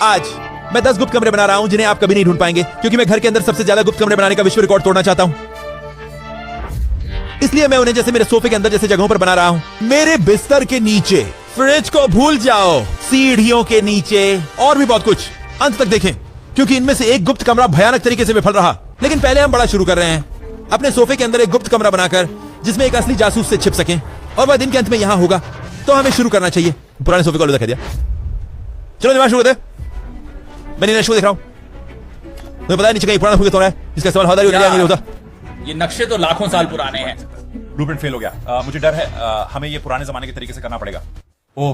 आज मैं 10 गुप्त कमरे बना रहा हूं जिन्हें आप कभी नहीं ढूंढ पाएंगे, क्योंकि मैं घर के अंदर सबसे ज्यादा गुप्त कमरे बनाने का विश्व रिकॉर्ड तोड़ना चाहता हूं। इसलिए मैं उन्हें जैसे मेरे सोफे के अंदर जैसे जगहों पर बना रहा हूं। मेरे बिस्तर के नीचे, फ्रिज को भूल जाओ, सीढ़ियों के नीचे और भी बहुत कुछ। अंत तक देखें, क्योंकि इनमें से एक गुप्त कमरा भयानक तरीके से विफल रहा। लेकिन पहले हम बड़ा शुरू कर रहे हैं, अपने सोफे के अंदर एक गुप्त कमरा बनाकर जिसमें एक असली जासूस से छिप सकें, और वह दिन के अंत में यहां होगा। तो हमें शुरू करना चाहिए। पुराने सोफे को अलविदा कह दिया। चलो दिमाग शुरू करते। मैं नया शो देख रहा हूं, मुझे पता है नीचे कहीं पुराना फूल तोड़ा है जिसका इस्तेमाल हवादारी नहीं होता। ये नक्शे तो लाखों साल पुराने हैं। ब्लूप्रिंट फेल हो गया। मुझे डर है हमें ये पुराने जमाने के तरीके से करना पड़ेगा।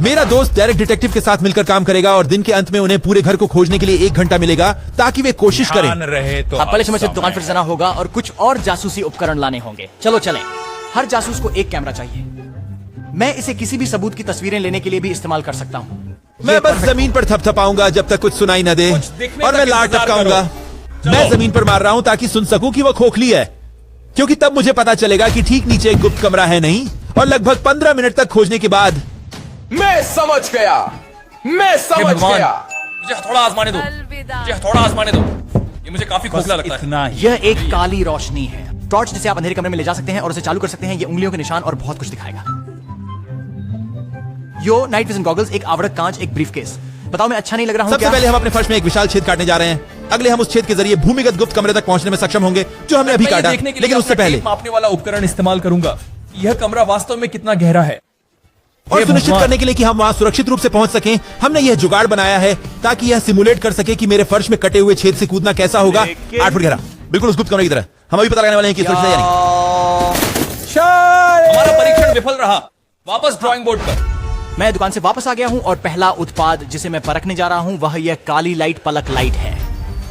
मेरा दोस्त डायरेक्ट डिटेक्टिव के साथ मिलकर काम करेगा और दिन के अंत में उन्हें पूरे घर को खोजने के लिए 1 घंटा मिलेगा ताकि वे कोशिश करें। रहे तो पहले से दुकान पर जाना होगा और कुछ और जासूसी उपकरण लाने होंगे। चलो चलें। हर जासूस को एक कैमरा चाहिए। मैं इसे किसी भी सबूत की तस्वीरें लेने के लिए भी इस्तेमाल कर सकता हूँ। मैं बस जमीन पर थपथपाऊंगा जब तक कुछ सुनाई न दे, और मैं लात टपकाऊंगा। मैं जमीन पर मार रहा हूं ताकि सुन सकूं कि वह खोखली है, क्योंकि तब मुझे पता चलेगा कि ठीक नीचे एक गुप्त कमरा है नहीं। और लगभग 15 मिनट तक खोजने के बाद मैं समझ गया। मुझे हथौड़ा आजमाने दो, मुझे हथौड़ा आजमाने दो। ये मुझे काफी खोखला लगता है। इतना ही। यह एक काली रोशनी है, टॉर्च जिसे आप अंधेरे कमरे में ले जा सकते हैं और उसे चालू कर सकते हैं। ये उंगलियों के निशान और बहुत कुछ दिखाएगा। यो नाइट विजन गॉगल्स, एक आवड़क कांच, एक ब्रीफकेस। बताओ मैं अच्छा नहीं लग रहा हूं सबसे क्या? पहले हम अपने फर्श में एक विशाल छेद काटने जा रहे हैं। अगले हम उस छेद के जरिए भूमिगत गुप्त कमरे तक पहुंचने में सक्षम होंगे जो हमने अभी काटा। लेकिन उससे पहले मापने वाला उपकरण इस्तेमाल करूंगा। यह कमरा वास्तव में कितना गहरा है, और सुनिश्चित करने के लिए कि हम वहां सुरक्षित रूप से पहुंच सकें, हमने यह जुगाड़ बनाया है ताकि यह सिमुलेट कर सके कि मेरे फर्श में कटे हुए छेद से कूदना कैसा होगा। 8 फुट गहरा, बिल्कुल उस गुप्त कमरे की तरह। हम अभी पता लगाने वाले हैं कि सुरक्षित है या नहीं। हमारा परीक्षण विफल रहा। वापस ड्राइंग बोर्ड पर। मैं दुकान से वापस आ गया हूं और पहला उत्पाद जिसे मैं परखने जा रहा हूं वह यह काली लाइट पलक लाइट है।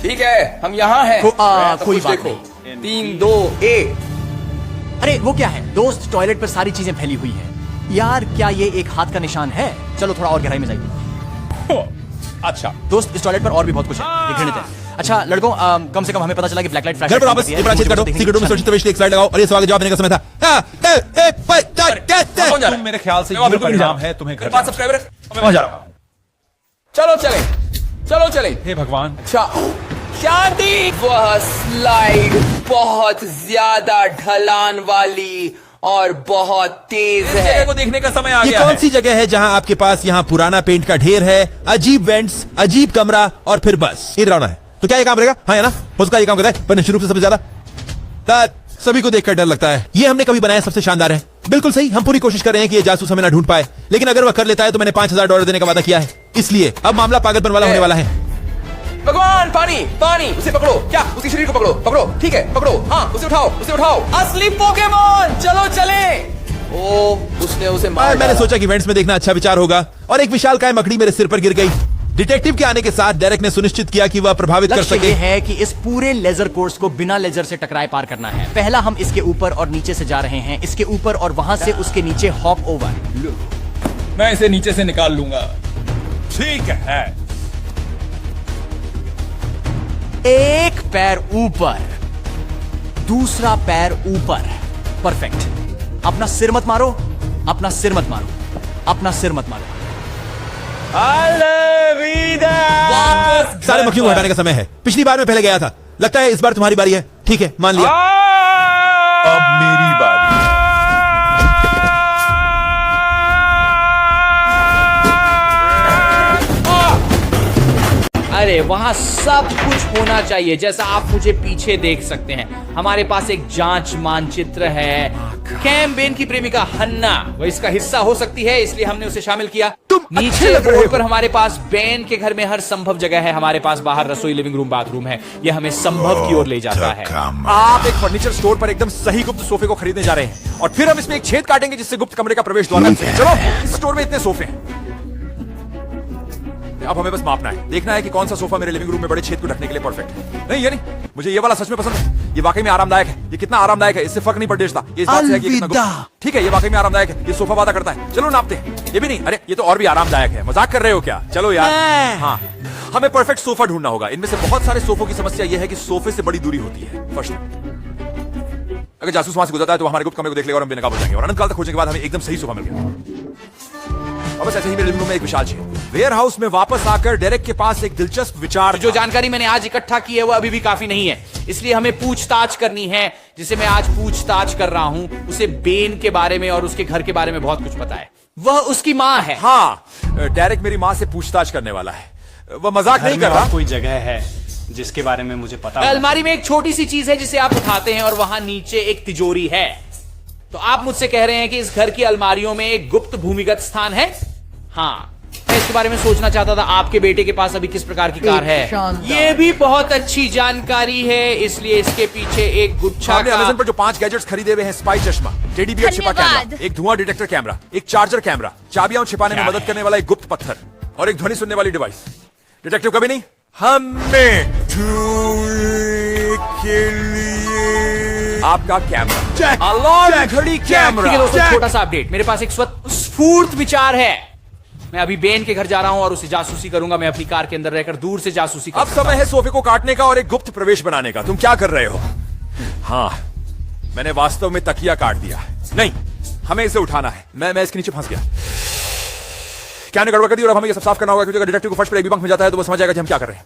ठीक है, हम यहाँ हैं। कोई बात देखो 3, 2, 1। अरे वो क्या है दोस्त? टॉयलेट पर सारी चीजें फैली हुई है। यार क्या ये एक हाथ का निशान है? चलो थोड़ा और गहराई में जाइए। अच्छा दोस्त, इस टॉयलेट पर और भी बहुत कुछ है। ये घृणित है। अच्छा लड़कों, कम से कम हमें पता चला कि ब्लैक लाइट फ्लैश घर पर वापस ये बड़ा छेद काटो, सीक्रेट रूम में सुरक्षित प्रवेश के लिए एक स्लाइड लगाओ, और ये सवाल के जवाब देने का समय था। तुम मेरे ख्याल से ये परिणाम है तुम्हें घर 5 सब्सक्राइबर है। मैं वहां जा रहा हूं। चलो चले। हे भगवान। अच्छा शांति। वह स्लाइड बहुत ज्यादा ढलान वाली और बहुत तेज इस है। जगह को देखने का समय आ ये गया कौन है। सी जगह है जहां आपके पास यहाँ पुराना पेंट का ढेर है, अजीब वेंट्स, अजीब कमरा, और फिर बस ये डरावना है। तो क्या ये काम करेगा? हाँ या ना? हो सकता है ये काम करता है, पर निश्चित रूप से सबसे ज्यादा सभी को देखकर डर लगता है। ये हमने कभी बनाया सबसे शानदार है। बिल्कुल सही। हम पूरी कोशिश कर रहे हैं कि ये जासूस हमें ना ढूंढ पाए, लेकिन अगर वह कर लेता है तो मैंने $5000 देने का वादा किया है। इसलिए अब मामला पागलपन वाला होने वाला है। भगवान, पानी उसे पकड़ो। क्या? उसके शरीर को पकड़ो। ठीक है, पकड़ो। हाँ, उसे उठाओ। असली पोकेमोन। चलो चले। ओह, उसने उसे मार मैंने डाला। सोचा कि इवेंट्स में देखना अच्छा विचार होगा, और एक विशालकाय मकड़ी मेरे सिर पर गिर गई। डिटेक्टिव के आने के साथ डेरेक ने सुनिश्चित किया कि वह प्रभावित कर लक्ष्य सके। ये है कि इस पूरे लेजर कोर्स को बिना लेजर से टकराए पार करना है। पहला हम इसके ऊपर और नीचे से जा रहे हैं, इसके ऊपर और वहां से उसके नीचे हॉप ओवर। मैं इसे नीचे से निकाल लूंगा। ठीक है। एक पैर ऊपर, दूसरा पैर ऊपर। परफेक्ट। अपना सिर मत मारो। सारे मक्खियों को हटाने का समय है। पिछली बार मैं पहले गया था, लगता है इस बार तुम्हारी बारी है। ठीक है, मान लिया। अब मेरी बारी। अरे वहां सब कुछ होना चाहिए जैसा आप मुझे पीछे देख सकते हैं। हमारे पास एक जांच मानचित्र है। कैम बेन की प्रेमिका हन्ना वो इसका हिस्सा हो सकती है, इसलिए हमने उसे शामिल किया। नीचे बोर्ड पर हमारे पास बेन के घर में हर संभव जगह है। हमारे पास बाहर रसोई, लिविंग रूम, बाथरूम है। यह हमें संभव की ओर ले जाता है। आप एक फर्नीचर स्टोर पर एकदम सही गुप्त सोफे को खरीदने जा रहे हैं, और फिर हम इसमें एक छेद काटेंगे जिससे गुप्त कमरे का प्रवेश द्वार है। चलो, इस स्टोर में इतने सोफे हैं। अब हमें बस मापना है, देखना है कि कौन सा सोफा मेरे लिविंग रूम में बड़े छेद को ढकने के लिए परफेक्ट है। नहीं, ये नहीं, मुझे ये वाला सच में पसंद है। ये वाकई में आरामदायक है। ये कितना आरामदायक है इससे फर्क नहीं पड़ता। ये इस बात से है कि ये कितना गुप्त। ठीक है, ये वाकई में आरामदायक है। ये सोफा वादा करता है। चलो नापते हैं। ये भी नहीं, अरे ये तो और भी आरामदायक है। मजाक कर रहे हो क्या? चलो यार। हाँ, हमें परफेक्ट सोफा ढूंढना होगा। इनमें से बहुत सारे सोफों की समस्या यह है कि सोफे से बड़ी दूरी होती है। फर्स्ट, अगर जासूस वहां से गुजरता है तो हमारे गुप्त कमरे को देख लेगा और हम बेनकाब हो जाएंगे, और अनंत काल तक खोजने के बाद हमें एकदम सही सोफा मिल गया। और बस ऐसे ही मेरे लिविंग रूम में एक विशाल छेद। वेयर हाउस में वापस आकर डेरेक के पास एक दिलचस्प विचार जो था। जानकारी मैंने आज इकट्ठा की है वो अभी भी काफी नहीं है, इसलिए हमें पूछताछ करनी है। जिसे मैं आज पूछताछ कर रहा हूं उसे बेन के बारे में और उसके घर के बारे में बहुत कुछ पता है। वह उसकी माँ है। हाँ, डेरेक मेरी माँ से पूछताछ करने वाला है। वह मजाक नहीं कर रहा। कोई जगह है जिसके बारे में मुझे पता हो। अलमारी में एक छोटी सी चीज है जिसे आप उठाते हैं और वहां नीचे एक तिजोरी है। तो आप मुझसे कह रहे हैं कि इस घर की अलमारियों में एक गुप्त भूमिगत स्थान है? हाँ, मैं इसके बारे में सोचना चाहता था। आपके बेटे के पास अभी किस प्रकार की कार है? ये भी बहुत अच्छी जानकारी है, इसलिए इसके पीछे एक गुच्छा हमने का अमेज़न पर जो 5 गैजेट्स खरीदे हुए हैं, स्पाई चश्मा, टेडी बियर छिपा धन्यवाद। कैमरा, एक धुआं डिटेक्टर कैमरा, एक चार्जर कैमरा, चाबियां छिपाने में मदद करने वाला एक गुप्त पत्थर और एक ध्वनि सुनने वाली डिवाइस। डिटेक्टिव कभी नहीं, हमें के लिए आपका कैमरा, अलार्म घड़ी ठीक है कैमरा। दोस्तों, छोटा सा अपडेट। मेरे पास एक स्फूर्त विचार है। मैं अभी बेन के घर जा रहा हूं और उसे जासूसी करूंगा। मैं अपनी कार के अंदर रहकर दूर से जासूसी अब समय है सोफे को काटने का और एक गुप्त प्रवेश बनाने का। तुम क्या कर रहे हो? हाँ, मैंने वास्तव में तकिया काट दिया। नहीं, हमें इसे उठाना है। मैं इसके नीचे फंस गया। क्या ने गड़बड़ कर दी और अब हमें ये सब साफ करना होगा, क्योंकि अगर डिटेक्टिव को फर्स्ट पर एक भी पंख मिल जाता है तो वो समझ जाएगा कि हम क्या कर रहे हैं।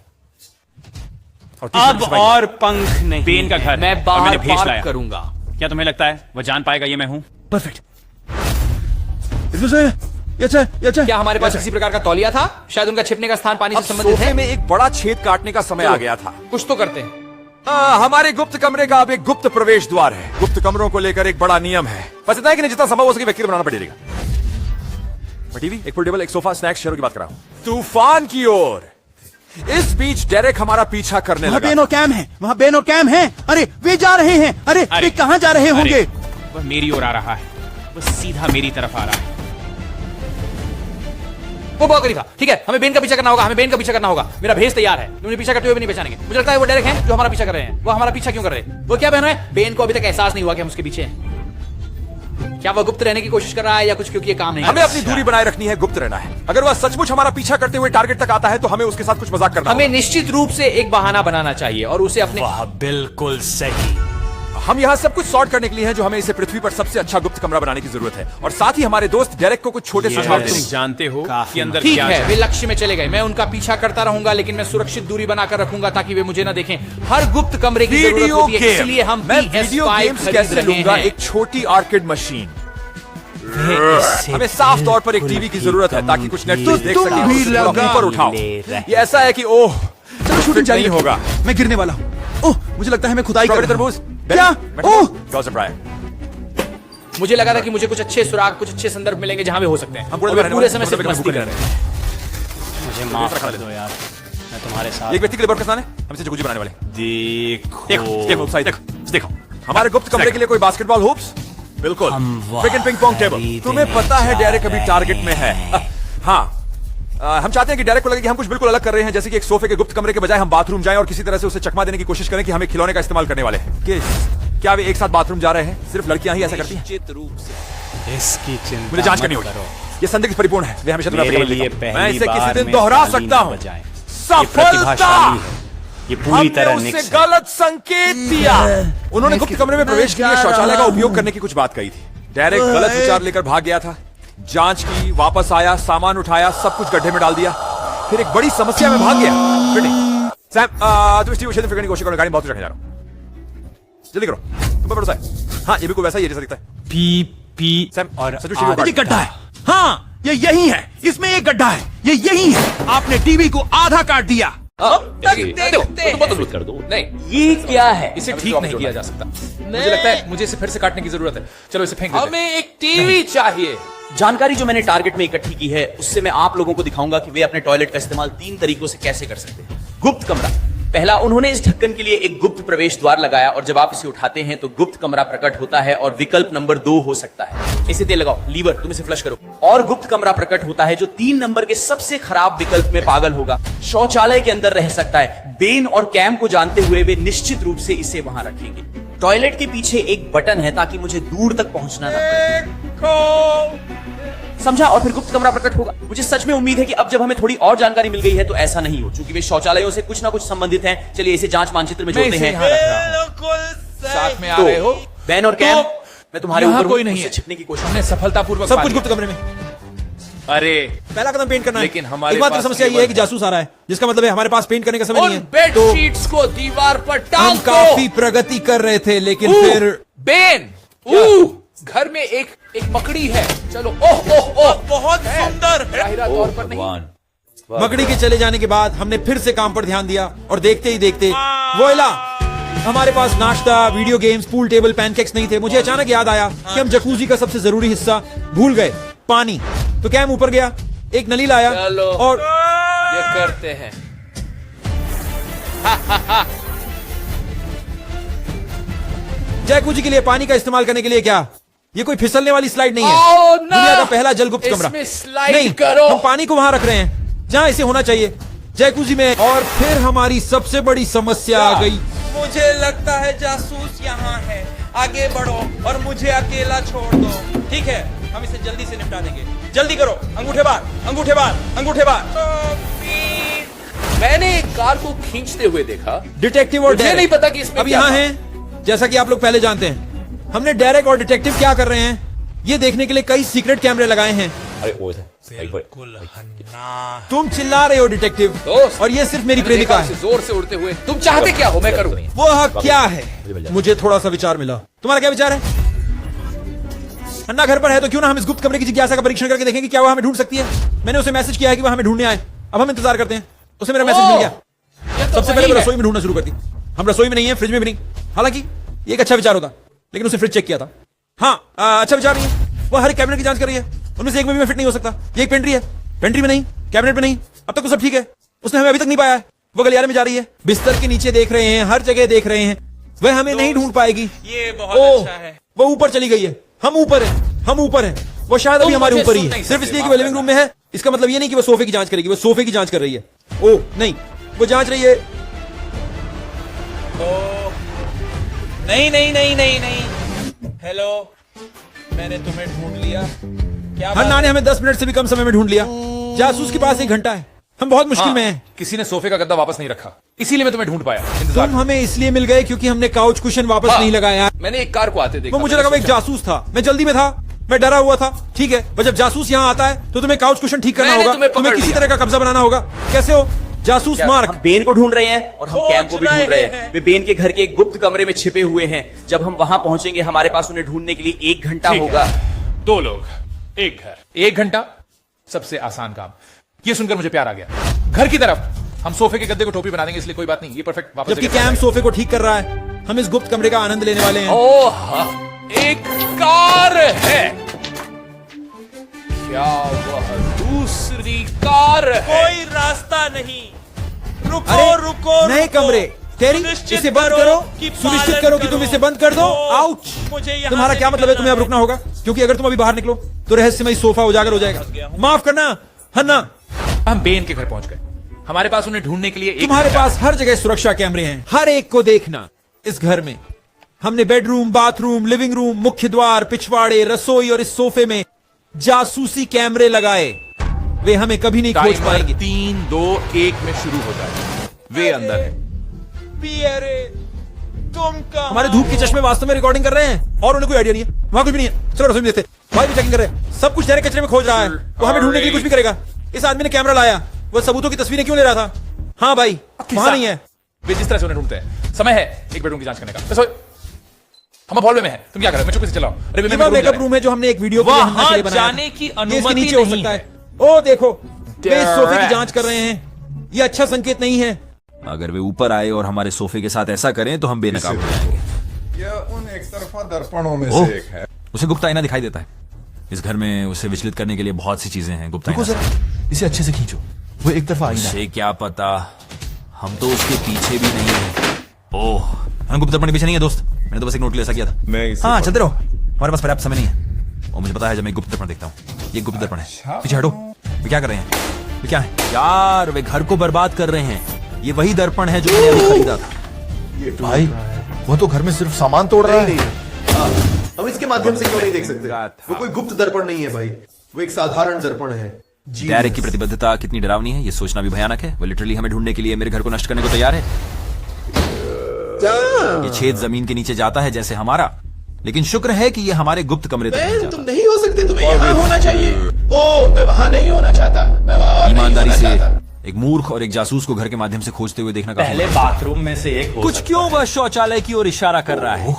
अब और पंख नहीं। बेन का घर मैं और बाहर मैंने भेज पार्क लाया। करूंगा। क्या तुम्हें लगता है वह जान पाएगा ये मैं हूं? परफेक्ट। ये अच्छा। क्या हमारे पास किसी प्रकार का तौलिया था? शायद उनका छिपने का स्थान पानी अब से संबंधित सोफे है। में एक बड़ा छेद काटने का समय आ गया था। कुछ तो करते हैं। हमारे गुप्त कमरे का अब एक गुप्त प्रवेश द्वार है। गुप्त कमरों को लेकर एक बड़ा नियम है। बस इतना है कि जितना संभव हो सके व्यक्ति बनाना पड़ेगा। मैं टीवी, एक पूल टेबल, एक सोफा, स्नैक्स, शेयरों की बात कर रहा हूं। तूफान की ओर। इस बीच डेरेक हमारा पीछा करने वहाँ लगा। बेन और कैम है, वहाँ बेन और कैम है। अरे वे जा रहे हैं। अरे वे कहाँ जा रहे होंगे? वह मेरी ओर आ रहा है। वह सीधा मेरी तरफ आ रहा है। वो बहुत करीब था। ठीक है, हमें बेन का पीछा करना होगा। हमें बेन का पीछा करना होगा। मेरा भेस तैयार है। उन्हें पीछा करते हुए भी नहीं पहचानेंगे। मुझे लगता है वो डेरेक हैं जो हमारा पीछा कर रहे हैं। वो हमारा पीछा क्यों कर रहे हैं? वो क्या बहन है? बेन को अभी तक एहसास नहीं हुआ कि हम उसके पीछे हैं। क्या वह गुप्त रहने की कोशिश कर रहा है या कुछ, क्योंकि ये काम नहीं हमें कर अपनी दूरी बनाए रखनी है, गुप्त रहना है। अगर वह सचमुच हमारा पीछा करते हुए टारगेट तक आता है तो हमें उसके साथ कुछ मजाक करना हमें होगा। निश्चित रूप से एक बहाना बनाना चाहिए और उसे अपने वाह, बिल्कुल सही। हम यहाँ सब कुछ सॉर्ट करने के लिए हैं जो हमें इसे पृथ्वी पर सबसे अच्छा गुप्त कमरा बनाने की जरूरत है। और साथ ही हमारे दोस्त डेरेक को कुछ छोटे सुझाव तुम देंगे। जानते हो कि अंदर ठीक क्या है, है। वे लक्ष्य में चले गए। मैं उनका पीछा करता रहूंगा, लेकिन मैं सुरक्षित दूरी बनाकर रखूंगा ताकि वे मुझे न देखें। हर गुप्त कमरे की जरूरत वीडियो होती है, गेम। इसलिए हम मैं वीडियो PS5 गेम्स खरीद कैसे रहे लूंगा? हैं। एक छोटी आर्केड मशीन। हमें साफ तौर पर एक टीवी की जरूरत है ताकि कुछ नेटफ्लिक्स देख तुम सकें। भी उसे थोड़ा लगा ऊपर उठाओ। ये ऐसा है कि ओह, चलो शूटिंग जारी नहीं रखिए। होगा। मैं गिरने वाला हूँ। ओह, मुझे लगता है मैं खुदाई कर स्ट्रॉबेरी रहा हूँ। तरबूज। क्या? ओह, गॉसिप राय। मुझे लगा था कि मुझे कुछ अच्छे सुराग, कुछ अच्छे संदर्भ मिलेंगे जहां वे हो सकते हैं। हम पूरे और वे रहने पूरे वाले- समय सिर्फ पूरे मस्ती रहने कर रहे हैं। मुझे माफ कर दो यार, मैं तुम्हारे साथ। एक व्यक्ति के लिए बर्फ है, हम इसे जकूजी बनाने वाले। देखो देखो साइड, देखो हमारे गुप्त कमरे के लिए कोई बास्केटबॉल हुप्स? बिल्कुल। Cricket ping pong table. तुम्हें पता है डेरेक अभी टारगेट में है। हाँ, हम चाहते हैं कि डेरेक को लगे कि हम कुछ बिल्कुल अलग कर रहे हैं, जैसे कि एक सोफे के गुप्त कमरे के बजाय हम बाथरूम जाएं और किसी तरह से उसे चकमा देने की कोशिश करें कि हमें खिलौने का इस्तेमाल करने वाले हैं। क्या वे एक साथ बाथरूम जा रहे हैं? सिर्फ लड़कियां ही ऐसा करती हैं? निश्चित रूप से। इसकी चिंता मुझे जांच मत करनी होगी। करो। ये संदिग्ध परिपूर्ण है। वे हमेशा मेरे दुनिया लिए मैं पहली इसे किसी बार दिन में दोहरा ताली सकता न हूं। बजाएं। ये सफलता। प्रतिभाशाली है। ये पूरी तरह हमने उसे निक्स है। गलत संकेत दिया। उन्होंने गुप्त कमरे में प्रवेश किए, शौचालय का उपयोग करने की कुछ बात कही थी। डेरेक गलत विचार लेकर भाग गया था। जांच की, वापस आया, सामान उठाया, सब कुछ गड्ढे में डाल दिया, फिर एक बड़ी समस्या में भाग गया। फिर नहीं। सैम, तुम स्टीव ओशेन फिर की कोशिश करो। गाड़ी बहुत रखने जा रहा हूं। जल्दी करो। तुम पर भरोसा है? हाँ, ये भी कोई वैसा ही है जैसा दिखता है। पी सैम और सचमुच टीवी को ये गड्ढा है। हाँ, ये यही है। इसमें एक गड्ढा है। ये यही है। आपने टीवी को आधा काट दिया। बदलूत कर दो। नहीं, ये क्या है? इसे ठीक नहीं किया जा सकता। मुझे लगता है मुझे इसे फिर से काटने की जरूरत है। चलो इसे फेंक देते हैं। हमें एक टीवी चाहिए। जानकारी जो मैंने टारगेट में इकट्ठी की है उससे मैं आप लोगों को दिखाऊंगा कि वे अपने टॉयलेट का इस्तेमाल 3 तरीकों से कैसे कर सकते हैं। गुप्त कमरा। पहला, उन्होंने इस ढक्कन के लिए एक गुप्त प्रवेश द्वार लगाया और जब आप इसे उठाते हैं तो गुप्त कमरा प्रकट होता है और विकल्प नंबर 2 हो सकता है। इसे तेल लगाओ, लीवर, तुम इसे फ्लश करो। और गुप्त कमरा प्रकट होता है जो 3 नंबर के सबसे खराब विकल्प में पागल होगा, शौचालय के अंदर रह सकता है। बेन और कैम को जानते हुए वे निश्चित रूप से इसे वहां रखेंगे। टॉयलेट के पीछे एक बटन है ताकि मुझे दूर तक पहुंचना न पड़े। समझा? और फिर गुप्त कमरा प्रकट होगा। मुझे सच में उम्मीद है कि अब जब हमें थोड़ी और जानकारी मिल गई है तो ऐसा नहीं हो, क्योंकि वे शौचालयों से कुछ ना कुछ संबंधित हैं। चलिए इसे जांच मानचित्र में जोड़ते हैं। साथ में आ रहे हो? बेन और कैम, मैं तुम्हारे यहाँ ऊपर कोई हूं, नहीं मुझसे है। छिपने की कोशिश। हमने सफलतापूर्वक सब पा कुछ लिया। गुप्त कमरे में। अरे पहला कदम पेंट करना है। लेकिन हमारे एकमात्र पास समस्या ये है कि जासूस आ रहा है, जिसका मतलब है हमारे पास पेंट करने का समय उन नहीं है। बेड तो शीट्स को दीवार पर टांग हम दो। काफी प्रगति कर रहे थे, लेकिन फिर बेन, घर में एक मकड़ी है। चलो, ओह ओह ओह, बहुत सुंदर। जाहिरा तौर पर नहीं। भगवान मकड़ी के चले जाने के बाद हमने फिर से काम पर ध्यान दिया और देखते ही देखते वोइला, हमारे पास नाश्ता, video games, pool table, pancakes नहीं थे। मुझे अचानक याद आया कि हम जकूजी का सबसे जरूरी हिस्सा भूल गए, पानी। तो कैम ऊपर गया, एक नली लाया चलो, और ये करते हैं। जैकूजी के लिए पानी का इस्तेमाल करने के लिए क्या ये कोई फिसलने वाली स्लाइड नहीं है। Oh, no! दुनिया का पहला जलगुप्त कमरा। इसमें स्लाइड नहीं, करो। हम पानी को वहां रख रहे हैं जहां इसे होना चाहिए, जैकूजी में। और फिर हमारी सबसे बड़ी समस्या आ गई। मुझे लगता है जासूस यहाँ है। आगे बढ़ो और मुझे अकेला छोड़ दो। ठीक है, हम इसे जल्दी से निपटा देंगे। जल्दी करो, अंगूठे बार, अंगूठे बार, अंगूठे बार। मैंने एक कार को खींचते हुए देखा। डिटेक्टिव और मुझे डेरेक नहीं पता कि इसमें अब क्या यहाँ था। हैं, जैसा कि आप लोग पहले जानते हैं। हमने डेरेक और डिटेक्टिव क्या कर रहे हैं ये देखने के लिए कई सीक्रेट कैमरे लगाए हैं। अरे वो है तुम चिल्ला रहे हो डिटेक्टिव, दोस्त, और ये सिर्फ मेरी मैंने देखा प्रेमिका उसे है। जोर से उड़ते हुए। तुम चाहते क्या हो, मैं करूं। वह क्या है? मुझे थोड़ा सा विचार मिला। तुम्हारा क्या विचार है? अन्ना घर पर है तो क्यों ना हम इस गुप्त कमरे की जिज्ञासा का परीक्षण करके देखें कि क्या वह हमें ढूंढ सकती है। मैंने उसे मैसेज किया है कि वह हमें ढूंढने आए। अब हम इंतजार करते हैं। उसे मेरा मैसेज मिल गया। सबसे पहले वो रसोई में ढूंढना शुरू करती। हम रसोई में नहीं है, फ्रिज में भी नहीं। हालांकि ये एक अच्छा विचार होता, लेकिन उसने फ्रिज चेक किया था। हाँ, अच्छा विचार नहीं है। वो हर कैबिनेट की जांच कर रही है, उनमें से एक में भी मैं फिट नहीं हो सकता। ये एक पेंट्री है, पेंट्री में नहीं, कैबिनेट में नहीं। अब तक तो सब ठीक है, उसने हमें अभी तक नहीं पाया है। वो गलियारे में जा रही है, बिस्तर के नीचे देख रहे हैं, हर जगह देख रहे हैं। वह हमें नहीं ढूंढ पाएगी। ये बहुत अच्छा है। वो ऊपर चली गई है, हम ऊपर हैं, हम ऊपर हैं। वो शायद अभी हमारे ऊपर ही है, सिर्फ इसलिए कि वो लिविंग रूम में है। इसका मतलब ये नहीं कि वो सोफे की जांच करेगी, वो सोफे की जांच कर रही है। ओह नहीं, वो जांच रही है। नहीं नहीं नहीं नहीं नहीं। हेलो, मैंने तुम्हें ढूंढ लिया। क्या हन्ना ने हमें 10 मिनट से भी कम समय में ढूंढ लिया। जासूस के पास 1 घंटा है, हम बहुत मुश्किल में हैं। किसी ने सोफे का गद्दा वापस नहीं रखा, इसीलिए मैं तुम्हें ढूंढ पाया। इंतजार तुम हमें इसलिए मिल गए क्योंकि हमने काउच कुशन वापस नहीं लगाया। मैंने एक कार को आते देखा। वो मुझे लगा वो एक जासूस था। मैं जल्दी में था, मैं डरा हुआ था। ठीक है, पर जब जासूस यहाँ आता है तो तुम्हें काउच कुशन ठीक करना मैंने होगा, तुम्हें तुम्हें पकड़ किसी लिया। तरह का कब्जा बनाना होगा। कैसे हो जासूस मार्क? हम बेन को ढूंढ रहे हैं और हम कैम को भी ढूंढ रहे हैं। वे बेन के घर के एक गुप्त कमरे में छिपे हुए हैं। जब हम वहां पहुंचेंगे हमारे पास उन्हें ढूंढने के लिए 1 घंटा होगा। 2 लोग, एक घर, 1 घंटा, सबसे आसान काम। ये सुनकर मुझे प्यार आ गया। घर की तरफ हम सोफे के गद्दे को टोपी बना देंगे, इसलिए कोई बात नहीं, ये परफेक्ट। वापस जबकि जगह पे कैम सोफे को ठीक कर रहा है, हम इस गुप्त कमरे का आनंद लेने वाले हैं। ओह, एक कार है। क्या वह दूसरी कार है? कोई रास्ता नहीं। रुको अरे, रुको नए रुको। कमरे टेरी, सुनिश्चित इसे बंद करो, कि सुनिश्चित पालन करो कि तुम इसे बंद कर दो। तो आउच! मुझे यहाँ तुम्हारा से क्या मतलब है? तुम्हें अब निकलना रुकना होगा, क्योंकि अगर तुम अभी बाहर निकलो तो रहस्यमय सोफा उजागर हो जाएगा। माफ करना हन्ना, हम बेन के घर पहुंच गए। हमारे पास उन्हें ढूंढने के लिए 1 तुम्हारे घंटा पास हर जगह सुरक्षा कैमरे हैं, हर एक को देखना। इस घर में हमने बेडरूम, बाथरूम, लिविंग रूम, मुख्य द्वार, पिछवाड़े, रसोई और इस सोफे में जासूसी कैमरे लगाए। वे हमें कभी नहीं खोज पाएंगे। 3, 2, 1 में शुरू हो जाए। वे अंदर है। पियरे, तुम कहाँ? हमारे धूप के चश्मे वास्तव में रिकॉर्डिंग कर रहे हैं और उन्हें कोई आइडिया नहीं है। वहां कुछ भी नहीं है। चलो रसोई में देखते। भाई भी चेकिंग कर रहे हैं, सब कुछ तेरे कचरे में खोज रहा है। वो हमें ढूंढने के लिए कुछ भी करेगा। इस आदमी ने कैमरा लाया, वो सबूतों की तस्वीरें क्यों ले रहा था? हाँ भाई, वहां नहीं है। वे जिस तरह से उन्हें ढूंढते हैं। समय है एक बेडरूम की जांच करने का। रसोई, हम अब हॉलवे में हैं। तुम क्या कर रहे हो? मैं चुपके से चलाओ। अरे ये मेकअप रूम है जो हमने एक वीडियो के लिए हन्ना के लिए बनाया। जाने की ये इसके अनुमति नीचे हो नहीं सकता है। है। ओ देखो, वे इस सोफे की जांच कर रहे हैं। ये अच्छा संकेत नहीं है। अगर वे ऊपर आए और हमारे सोफे के साथ ऐसा करें तो हम बेनकाब हो जाएंगे। यह उन एक तरफा दर्पणों में ओह, से एक है। उसे गुप्त आईना दिखाई देता है। इस घर में उसे विचलित करने के लिए बहुत सी चीजें हैं। गुप्त आईना से। इसे अच्छे से खींचो, वो एक तरफा आईना है। उसे क्या पता, हम तो उसके पीछे भी नहीं है। ओह, हम गुप्त दर्पण के पीछे नहीं है दोस्त। मैंने तो बस एक नोट लिया, ऐसा किया था। मैं इसे हाँ, चलते रहो, हमारे पास पर्याप्त समय नहीं है। और मुझे पता है जब मैं गुप्त दर्पण देखता हूँ, ये गुप्त दर्पण है। पीछे हटो। वे क्या कर रहे हैं? वे क्या है यार? वे घर को बर्बाद कर रहे हैं। ये वही दर्पण है जो मैंने अभी खरीदा था। भाई, वो तो घर में सिर्फ सामान तोड़ रहा है। हम इसके माध्यम से क्यों नहीं देख सकते? वो कोई गुप्त दर्पण नहीं है भाई, वो एक साधारण दर्पण है। डेरेक की प्रतिबद्धता कितनी डरावनी है, ये सोचना भी भयानक है। वो लिटरली हमें ढूंढने के लिए मेरे घर को नष्ट करने को तैयार है। ये छेद जमीन के नीचे जाता है जैसे हमारा, लेकिन शुक्र है कि ये हमारे गुप्त कमरे तक नहीं जाता। तुम नहीं हो सकते, तुम्हें यहाँ होना चाहिए। मैं वहां नहीं होना चाहता, मैं वहां नहीं ईमानदारी होना से चाहता। एक मूर्ख और एक जासूस को घर के माध्यम से खोजते हुए देखना काफी पहले बाथरूम में से एक हो कुछ सकता क्यों वह शौचालय की ओर इशारा कर रहा है?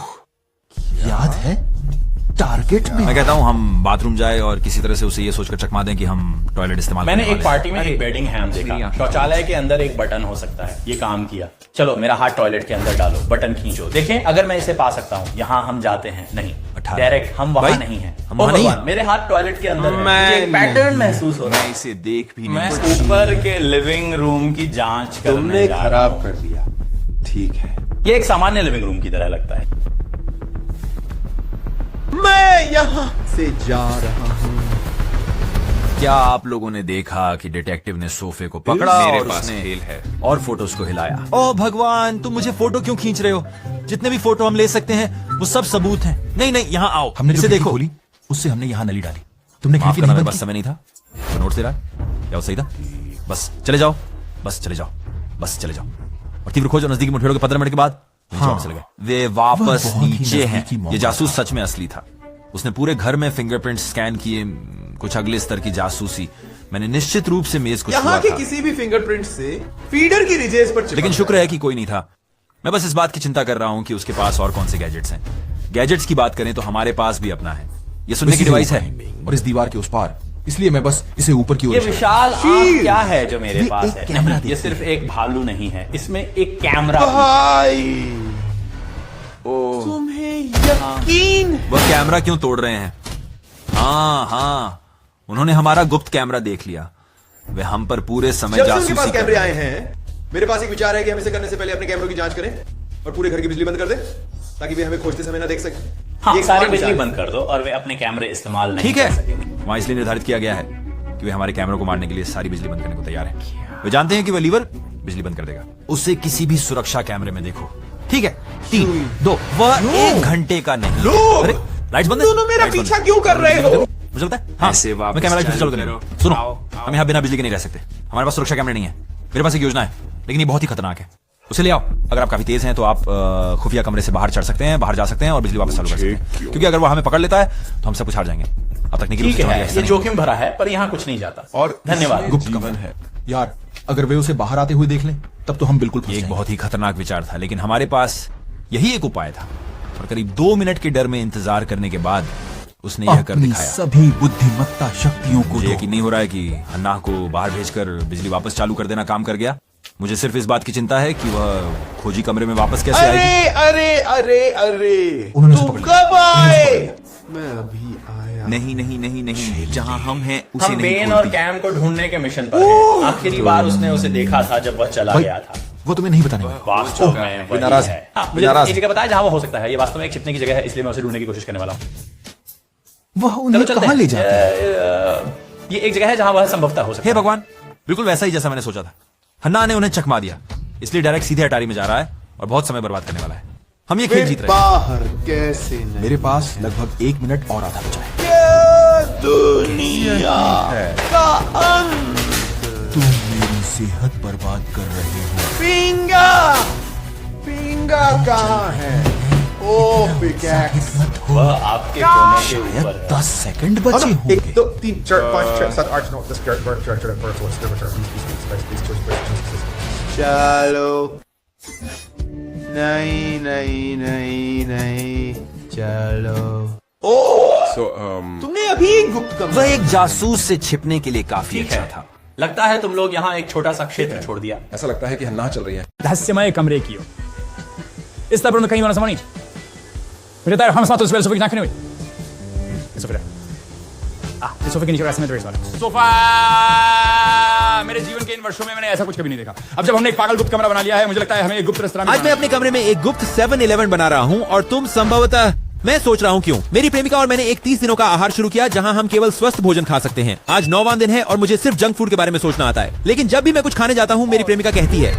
याद है टारगेट में। मैं कहता हूँ हम बाथरूम जाए और किसी तरह से उसे ये सोचकर चकमा दें कि हम टॉयलेट इस्तेमाल मैंने करने एक वाले पार्टी में एक बेडिंग हैम देखा, शौचालय के अंदर एक बटन हो सकता है, ये काम किया। चलो मेरा हाथ टॉयलेट के अंदर डालो, बटन खींचो, देखें अगर मैं इसे पा सकता हूँ। यहाँ हम जाते हैं, नहीं 18 डायरेक्ट हम वहां भाई, नहीं है, हम वहां नहीं हैं। मेरे हाथ टॉयलेट के अंदर है। मुझे एक पैटर्न महसूस हो रहा है। इसे देख भी मैं ऊपर के लिविंग रूम की जांच करने जा रहा हूं। कर दिया, ठीक है। ये एक सामान्य लिविंग रूम की तरह लगता है। मैं यहाँ से जा रहा हूँ। क्या आप लोगों ने देखा कि डिटेक्टिव ने सोफे को पकड़ा मेरे और पास उसने खेल है। और फोटोज को हिलाया? ओ भगवान, तुम मुझे फोटो क्यों खींच रहे हो? जितने भी फोटो हम ले सकते हैं वो सब सबूत हैं। नहीं नहीं, यहाँ आओ, हमने इसे जो देखो। खोली उससे हमने यहाँ नली डाली। तुमने माफ खिड़की करना, नहीं मेरे बंद पास की? समय नहीं था। तो नोट्स दे रहा है क्या वो सही था? बस चले जाओ, बस चले जाओ, बस चले जाओ। और तीव्र खोज और नजदीकी मुठभेड़ों के 15 मिनट के बाद हाँ, चले गए। वे वापस बहुत ही नीचे हैं। नजदीकी मौका ये जासूस सच में असली था। उसने पूरे घर में फिंगरप्रिंट स्कैन किए, कुछ अगले स्तर की जासूसी। मैंने निश्चित रूप से मेज को यहाँ छुआ के था, किसी भी फिंगरप्रिंट से फीडर की रिजेस पर चिपक लेकिन शुक्र गया। है कि कोई नहीं था। मैं बस इस बात की चिंता कर रहा हूं कि उसके पास और कौन से गैजेट्स हैं। गैजेट्स की बात करें तो हमारे पास भी अपना है। ये सुनने की इसी डिवाइस से है। ऊपर और इस दीवार के उस पार, इसलिए मैं बस इसे ऊपर की ओर ये इशारा- विशाल आंख क्या है जो मेरे ये पास एक है? कैमरा नहीं, ये सिर्फ एक भालू नहीं है, इसमें एक कैमरा भी भाई, तुम्हें यकीन वह कैमरा क्यों तोड़ रहे हैं? हाँ, उन्होंने हमारा गुप्त कैमरा देख लिया। वे हम पर पूरे समय जब से उनके जासूसी पास कर कैमरे रहे आए हैं। हैं, मेरे पास एक विचार है कि हम इसे करने से पहले अपने कैमरों की जांच करें और पूरे घर की बिजली बंद कर दें ताकि वे हमें खोजते समय ना देख सकें। हाँ, ये एक सारी smart बिजली विचार है। बंद कर दो और वे अपने कैमरे इस्तेमाल नहीं ठीक है, कर सकेंगे। वहां इसलिए निर्धारित किया गया है कि वे हमारे कैमरों को मारने के लिए सारी बिजली बंद करने को तैयार है। वे जानते हैं कि वह लीवर बिजली बंद कर देगा। उसे किसी भी सुरक्षा कैमरे में देखो। ठीक है, 3, 2, वह 1 घंटे का नहीं। अरे लाइट्स बंद है? दोनों मेरा लाइट्स बंद पीछा है। क्यों कर रहे हो? मुझे लगता है हाँ, ऐसे वापस मैं कैमरा फिर से चालू चालू करें। करो। सुनो, आओ, हम यहाँ बिना बिजली के नहीं रह सकते। हमारे पास सुरक्षा कैमरे नहीं है। मेरे पास एक योजना है, लेकिन ये बहुत ही खतरनाक है। उसे ले आओ। अगर आप काफी तेज हैं तो आप खुफिया कमरे से बाहर चढ़ सकते हैं, बाहर जा सकते हैं और बिजली वापस चालू कर सकते हैं। क्योंकि अगर वो हमें पकड़ लेता है तो हम सब कुछ हार जाएंगे। अब तकनीकी रूप ठीक से हमारी है, ऐसा ये नहीं। जोखिम भरा है पर यहाँ कुछ नहीं जाता। और धन्यवाद। गुप्त कमरा है यार, अगर वे उसे बाहर आते हुए देख लें तब तो हम बिल्कुल फंस ये एक जाएंगे। बहुत ही खतरनाक विचार था, लेकिन हमारे पास यही एक उपाय था। और करीब 2 मिनट के डर में इंतजार करने के बाद उसने यह कर अपनी दिखाया। सभी बुद्धिमत्ता शक्तियों को मुझे दो। यकीन नहीं हो रहा है कि हन्ना को बाहर भेजकर बिजली वापस चालू कर देना काम कर गया। मुझे सिर्फ इस बात की चिंता है कि वह खोजी कमरे में वापस कैसे आएगी। अरे उन्होंने उसे तुम पकड़ लिया। कब आए? मैं अभी आया। नहीं, जहां हम हैं उसे हम नहीं बेन और खोलती। कैम को ढूंढने के मिशन पर हैं। आखिरी बार उसने उसे देखा था जब वह चला भाई, गया था। वो तुम्हें नहीं बताने वाला। वास्तव में वही नाराज है। है। हाँ, मुझे नाराज एक जगह बताया जहां वो हो सकता है। ये वास्तव में एक छिपने की जगह है, इसलिए मैं उसे ढूंढने की कोशिश करने वाला हूँ। वह उन्हें चलते कहाँ हैं। ले जाता है? ये एक जगह है जहां वह संभवतः हो सकता हे है। भगवान, बिल्कुल वैसा ही जैसा मैंने सोचा था। हन्ना ने उन्हें चकमा दिया, इसलिए डायरेक्ट सीधे अटारी में जा रहा है और बहुत समय बर्बाद करने वाला है। हम ये खेल जीत रहे हैं। बाहर कैसे नहीं? मेरे पास लगभग 1 मिनट और आधा बचा है। दुनिया का अंत। तुम मेरी सेहत बर्बाद कर रहे हो। पिंगा कहाँ है? ओ पिकैक्स। वह आपके कोने के ऊपर है। 10 सेकंड बचे 1, होंगे। 2, 3, 4, 5, 6, 7, 8, 9, 10, 11, 12, 13, 14, 15, चलो। नहीं चलो। तुमने अभी गुप्त कमरा। वह एक जासूस से छिपने के लिए काफी ठीक अच्छा है। था। लगता है तुम लोग यहाँ एक छोटा सा क्षेत्र छोड़ दिया। ऐसा लगता है कि हन्ना चल रही है। रहस्यमय कमरे की ओर इस तरह कहीं वाला समझ मुझे तार हम साथ उस वेल सोफे की नाक नहीं हुई सोफे इस सोफे के नीचे ऐसे में वाला सोफा। मेरे जीवन के इन वर्षों में मैंने ऐसा कुछ कभी नहीं देखा। अब जब हमने एक पागल गुप्त कमरा बना लिया है, मुझे लगता है हमें एक गुप्त रेस्तरां आज मैं अपने कमरे में एक गुप्त 7-Eleven बना रहा हूँ और तुम संभवतः मैं सोच रहा हूँ क्यों। मेरी प्रेमिका और मैंने एक 30 दिनों का आहार शुरू किया जहाँ हम केवल स्वस्थ भोजन खा सकते हैं। आज 9वां दिन है और मुझे सिर्फ जंक फूड के बारे में सोचना आता है। लेकिन जब भी मैं कुछ खाने जाता हूँ मेरी प्रेमिका कहती है।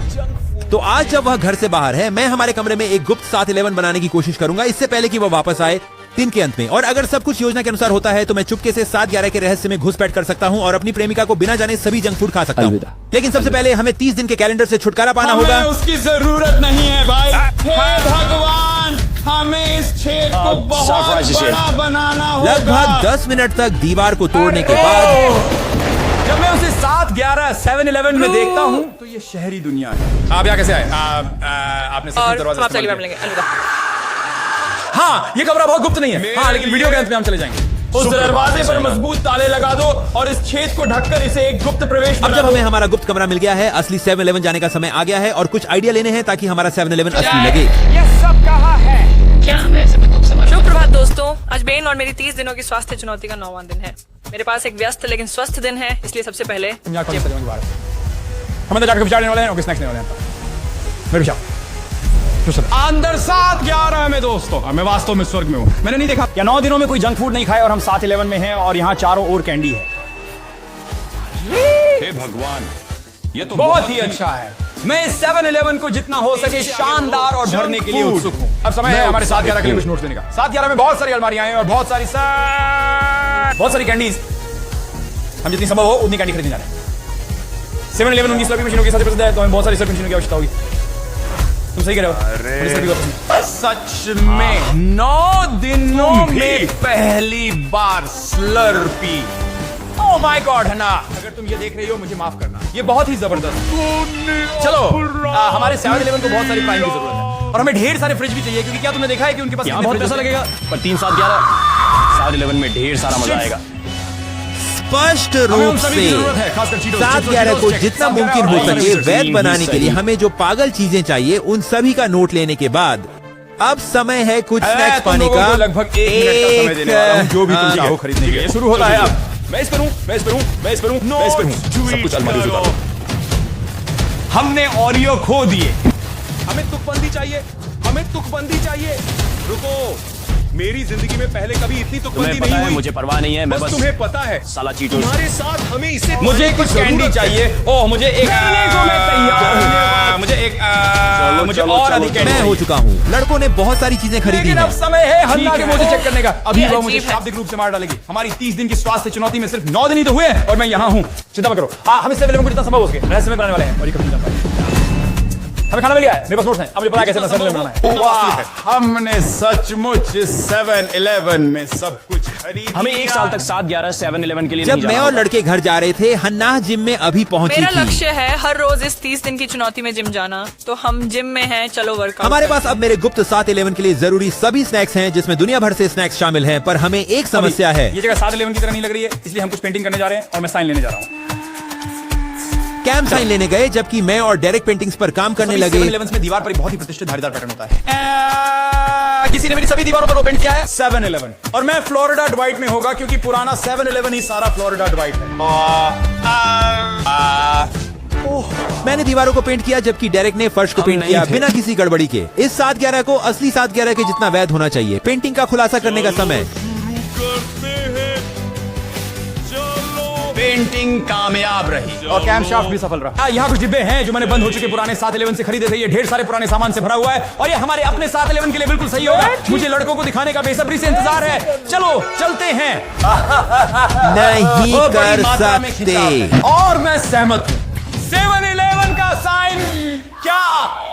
तो आज जब वह घर से बाहर है, मैं हमारे कमरे में एक गुप्त 7-Eleven बनाने की कोशिश करूंगा इससे पहले कि वह वापस आए दिन के अंत में। और अगर सब कुछ योजना के अनुसार होता है तो मैं चुपके से 7-11 के रहस्य में घुसपैठ कर सकता हूँ और अपनी प्रेमिका को बिना जाने सभी जंक फूड खा सकता हूँ। लेकिन सबसे पहले हमें 30 दिन के कैलेंडर से छुटकारा पाना होगा। उसकी जरूरत नहीं है भाई। हे भगवान, हमें इस छेद को बहुत बड़ा बनाना होगा। लगभग 10 मिनट तक दीवार को तोड़ने के बाद जब मैं उसे 7-11 7-11 में देखता हूँ तो ये शहरी दुनिया है। आप यहाँ कैसे आए? आपने सिर्फ दरवाजा इस्तेमाल किया। हाँ, ये कमरा बहुत गुप्त नहीं है। हाँ, लेकिन वीडियो के अंत में हम चले जाएंगे। उस दरवाजे पर मजबूत ताले लगा दो और इस छेद को ढककर इसे एक गुप्त प्रवेश अब जब हमें हमारा गुप्त कमरा मिल गया है, असली 7-11 जाने का समय आ गया है और कुछ आइडिया लेने हैं ताकि हमारा 7-11 असली लगे। ये सब कहाँ है? क्या मैं शुभ प्रभात दोस्तों। आज बेन और मेरी 30 दिनों की स्वास्थ्य चुनौती का 9वां दिन है। मेरे पास एक व्यस्त लेकिन स्वस्थ दिन है, इसलिए सबसे पहले हम तो जाकर विचार लेने वाले हैं और स्नैक्स लेने वाले हैं। मेरे विचार अंदर 7-11 में दोस्तों, मैं वास्तव में स्वर्ग में हूँ। मैंने नहीं देखा या 9 दिनों में कोई जंक फूड नहीं खाया और हम 7-11 में हैं और यहाँ चारों ओर कैंडी है। हे भगवान, ये तो बहुत ही अच्छा है। मैं इस 7-11 को जितना हो सके शानदार और भरने के लिए उत्सुक हूँ। अब समय है हमारे 7-11 के लिए कुछ नोट्स देने का। 7-11 में बहुत सारी अलमारियां हैं और बहुत सारी कैंडीज। हम जितनी संभव हो उतनी कैंडी खरीदने जा रहे हैं। 7-11 उनकी सर्विंग मशीनों के साथ प्रसिद्ध है, तो हमें बहुत सारी सर्विंग मशीनों की आवश्यकता होगी। तुम सही कह रहे हो। सच में 9 दिनों में पहली बार स्लर्पी। ओह माय गॉड हन्ना, अगर तुम ये देख रही हो मुझे माफ करना, ये बहुत ही जबरदस्त। चलो, हमारे 7-11 को बहुत सारी प्राइम की जरूरत है और हमें ढेर सारे फ्रिज भी चाहिए, क्योंकि क्या तुमने देखा है कि उनके पास बहुत पैसा लगेगा, पर 3-7-11 7-11 में ढेर सारा मजा आएगा। स्पष्ट रूप से 7-11 को जितना मुमकिन हो सके वैध बनाने के लिए हमें जो पागल चीजें चाहिए उन सभी का नोट लेने के बाद अब समय है कुछ स्नैक्स पाने का। लगभग 1 मिनट का समय देने वाला हूं, जो भी तुम चाहो खरीदने के लिए। शुरू होता है अब। मैं इस पर हूं, मैं इस पर हूं, मैं इस पर हूं, मैं इस पर हूं। सब कुछ अलमारी से उतारो। हमने ओरियो खो दिए। हमें तुकबंदी चाहिए, हमें तुकबंदी चाहिए। रुको, मेरी जिंदगी में पहले कभी इतनी तुकबंदी नहीं हुई। मुझे परवाह नहीं है, बस तुम्हें पता है साला चीटो। तुम्हारे साथ हमें इसे मुझे कुछ कैंडी चाहिए। ओह, मुझे एक मुझे और अधिक कैंडी। मैं हो चुका हूँ। लड़कों ने बहुत सारी चीजें खरीदी लेकिन हैं। अब समय है हन्ना के मुझे चेक करने का। अभी वो मुझे शाब्दिक रूप से मार डालेगी। हमारी 30 दिन की स्वास्थ्य चुनौती में सिर्फ 9 दिन ही तो हुए और मैं यहाँ हूँ। चिंता मत करो। हम इससे जितना संभव हो सके रहस्य में बनाने वाले हैं और ये कभी नहीं जान पाएंगे। हमें खाना मिल गया है, मेरे पास नोट्स हैं। अब मुझे पता है कैसे मैं 7-11 बनाना है। वाह, हमने सचमुच 7-11 में सब कुछ खरीद। हमें 1 साल तक 7-11 7-11 के लिए जब मैं और लड़के घर जा रहे थे, हन्ना जिम में अभी पहुंची मेरा थी। लक्ष्य है हर रोज इस 30 दिन की चुनौती में जिम जाना, तो हम जिम में हैं। चलो वर्कआउट। हमारे पास अब मेरे गुप्त 7-11 के लिए जरूरी सभी स्नैक्स हैं, जिसमें दुनिया भर से स्नैक्स शामिल हैं, पर हमें एक समस्या है। ये जगह 7-11 की तरह नहीं लग रही है, इसलिए हम कुछ पेंटिंग करने जा रहे हैं और मैं साइन लेने जा रहा हूँ। कैम साइन लेने गए, जबकि मैं और डेरेक पेंटिंग्स पर काम करने लगे। 7-11 में दीवार पर एक बहुत ही प्रतिष्ठित धारीदार पैटर्न होता है। किसी ने मेरी सभी दीवारों पर वो पेंट किया है 7-11 और मैं फ्लोरिडा ड्वाइट में होगा, क्योंकि पुराना 7-11 ही सारा फ्लोरिडा ड्वाइट है। मैंने दीवारों को पेंट किया, जबकि डेरेक ने फर्श को पेंट किया बिना किसी गड़बड़ी के। इस 7-11 को असली 7-11 के जितना वैध होना चाहिए। पेंटिंग का खुलासा करने का समय। पेंटिंग कामयाब रही और कैमशाफ्ट भी सफल रहा। यहाँ कुछ डिब्बे हैं जो मैंने बंद हो चुके पुराने 7-11 से खरीदे थे। ये ढेर सारे पुराने सामान से भरा हुआ है और ये हमारे अपने 7-11 के लिए बिल्कुल सही होगा। मुझे लड़कों को दिखाने का बेसब्री से इंतजार है। चलो चलते हैं। नहीं कर सकते। और मैं सहमत हूँ। 7-11 का साइन क्या?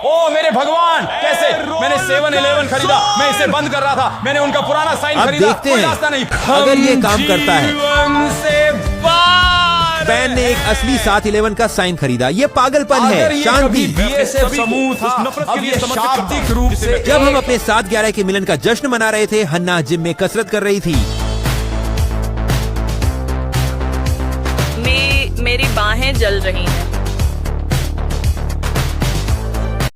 ओ मेरे भगवान, कैसे? मैंने 7-11 खरीदा, मैं इसे बंद कर रहा था। मैंने उनका पुराना साइन खरीदा। देखते हैं रास्ता नहीं अगर ये काम करता है। पैन ने एक असली 7-11 का साइन खरीदा। ये पागलपन है। शांति। समूह था, अब ये शाब्दिक रूप से। जब हम अपने 7-11 के मिलन का जश्न मना रहे थे, हन्ना जिम में कसरत कर रही थी। मेरी बाहें जल रही हैं।